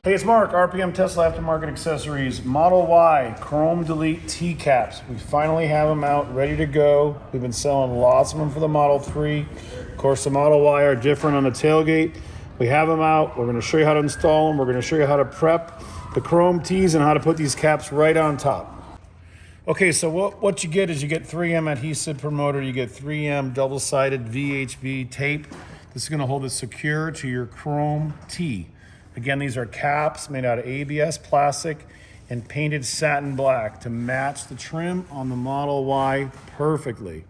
Hey, it's Mark, RPM Tesla Aftermarket Accessories, Model Y Chrome Delete T-Caps. We finally have them out, ready to go. We've been selling lots of them for the Model 3. Of course, the Model Y are different on the tailgate. We have them out. We're going to show you how to install them. We're going to show you how to prep the Chrome T's and how to put these caps right on top. Okay, so what you get is you get 3M adhesive promoter. You get 3M double-sided VHB tape. This is going to hold it secure to your Chrome T. Again, these are caps made out of ABS plastic and painted satin black to match the trim on the Model Y perfectly.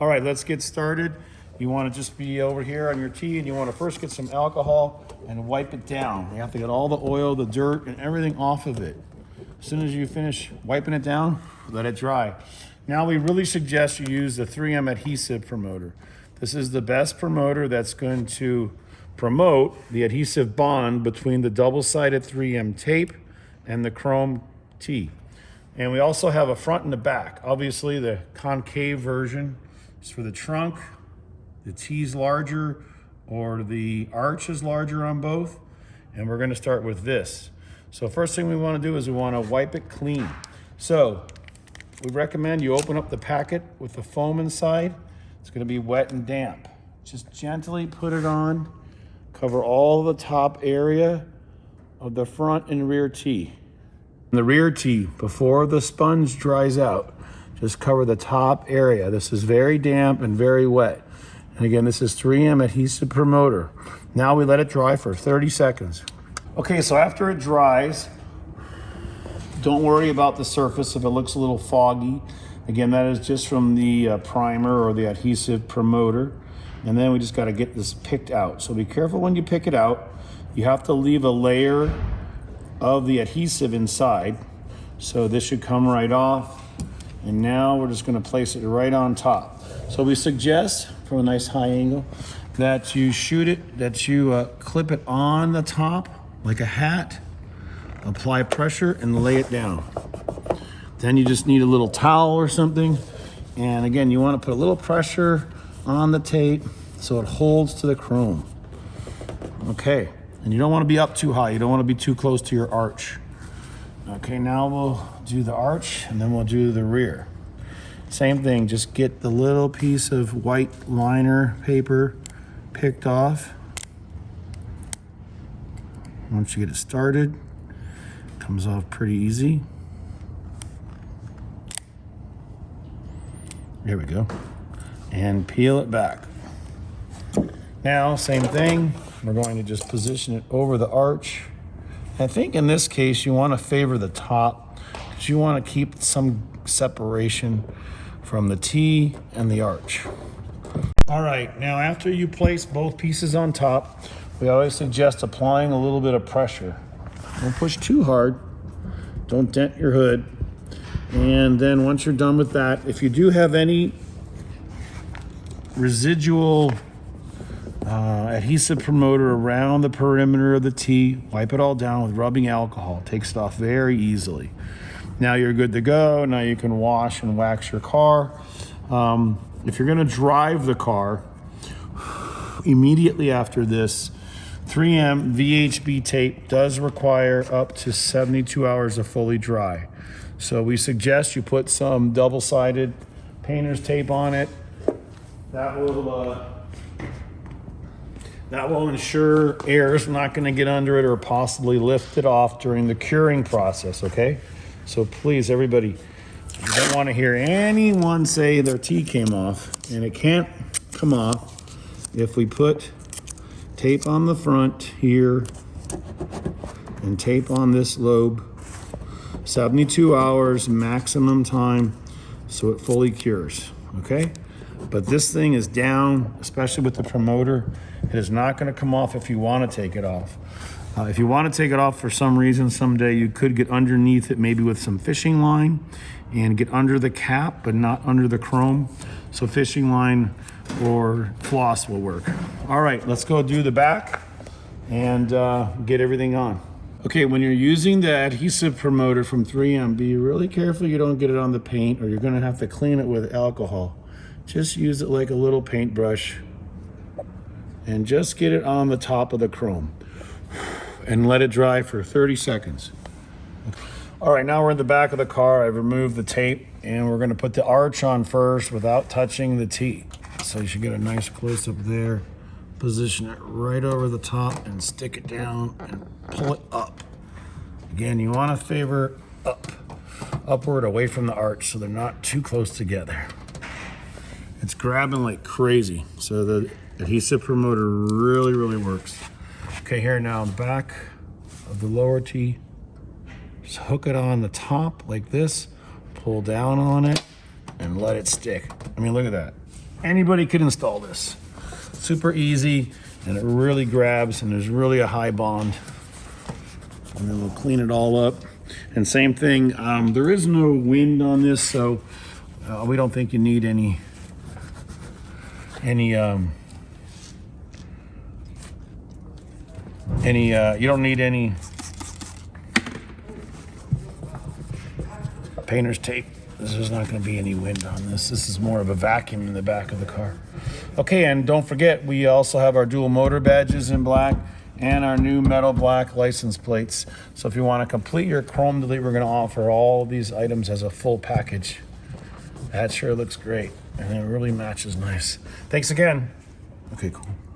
All right, let's get started. You want to just be over here on your T, and you want to first get some alcohol and wipe it down. You have to get all the oil, the dirt, and everything off of it. As soon as you finish wiping it down, let it dry. Now we really suggest you use the 3M adhesive promoter. This is the best promoter that's going to promote the adhesive bond between the double-sided 3M tape and the Chrome T. And we also have a front and a back. Obviously, the concave version is for the trunk. The T's larger, or the arch is larger on both. And we're going to start with this. So first thing we want to do is we want to wipe it clean. So we recommend you open up the packet with the foam inside. It's going to be wet and damp. Just gently put it on. Cover all the top area of the front and rear T. The rear T, before the sponge dries out, just cover the top area. This is very damp and very wet. And again, this is 3M adhesive promoter. Now we let it dry for 30 seconds. Okay, so after it dries, don't worry about the surface if it looks a little foggy. Again, that is just from the primer or the adhesive promoter. And then we just got to get this picked out. So be careful when you pick it out. You have to leave a layer of the adhesive inside. So this should come right off. And now we're just going to place it right on top. So we suggest, from a nice high angle, that you clip it on the top like a hat, apply pressure, and lay it down. Then you just need a little towel or something. And again, you want to put a little pressure on the tape so it holds to the chrome. Okay, and you don't want to be up too high. You don't want to be too close to your arch. Okay, now we'll do the arch and then we'll do the rear. Same thing, just get the little piece of white liner paper picked off. Once you get it started, it comes off pretty easy. There we go. And peel it back. Now, same thing, we're going to just position it over the arch. I think in this case, you want to favor the top because you want to keep some separation from the T and the arch. All right, now after you place both pieces on top, we always suggest applying a little bit of pressure. Don't push too hard, don't dent your hood. And then once you're done with that, if you do have any residual adhesive promoter around the perimeter of the T, wipe it all down with rubbing alcohol. It takes it off very easily. Now you're good to go. Now you can wash and wax your car. If you're going to drive the car, immediately after this, 3M VHB tape does require up to 72 hours of fully dry. So we suggest you put some double-sided painter's tape on it. That will ensure air is not going to get under it or possibly lift it off during the curing process, okay? So please, everybody, you don't want to hear anyone say their T came off, and it can't come off if we put tape on the front here and tape on this lobe. 72 hours maximum time so it fully cures, okay? But this thing is down, especially with the promoter. It is not going to come off if you want to take it off. If you want to take it off for some reason someday, you could get underneath it maybe with some fishing line and get under the cap but not under the chrome. So fishing line or floss will work. All right, let's go do the back and get everything on. Okay, when you're using the adhesive promoter from 3M, be really careful you don't get it on the paint or you're going to have to clean it with alcohol. Just use it like a little paintbrush and just get it on the top of the chrome. and let it dry for 30 seconds. All right, now we're in the back of the car. I've removed the tape, and we're gonna put the arch on first without touching the T. So you should get a nice close up there. Position it right over the top and stick it down and pull it up. Again, you wanna favor upward away from the arch so they're not too close together. It's grabbing like crazy, so the adhesive promoter really, really works. Okay, here now, back of the lower T, just hook it on the top like this, pull down on it, and let it stick. I mean, look at that. Anybody could install this. Super easy, and it really grabs, and there's really a high bond. And then we'll clean it all up. And same thing, there is no wind on this, so we don't think you need you don't need any painter's tape. There's not going to be any wind on this. This is more of a vacuum in the back of the car. Okay, and don't forget, we also have our dual motor badges in black and our new metal black license plates. So if you want to complete your chrome delete, we're going to offer all of these items as a full package. That sure looks great, and it really matches nice. Thanks again. Okay, cool.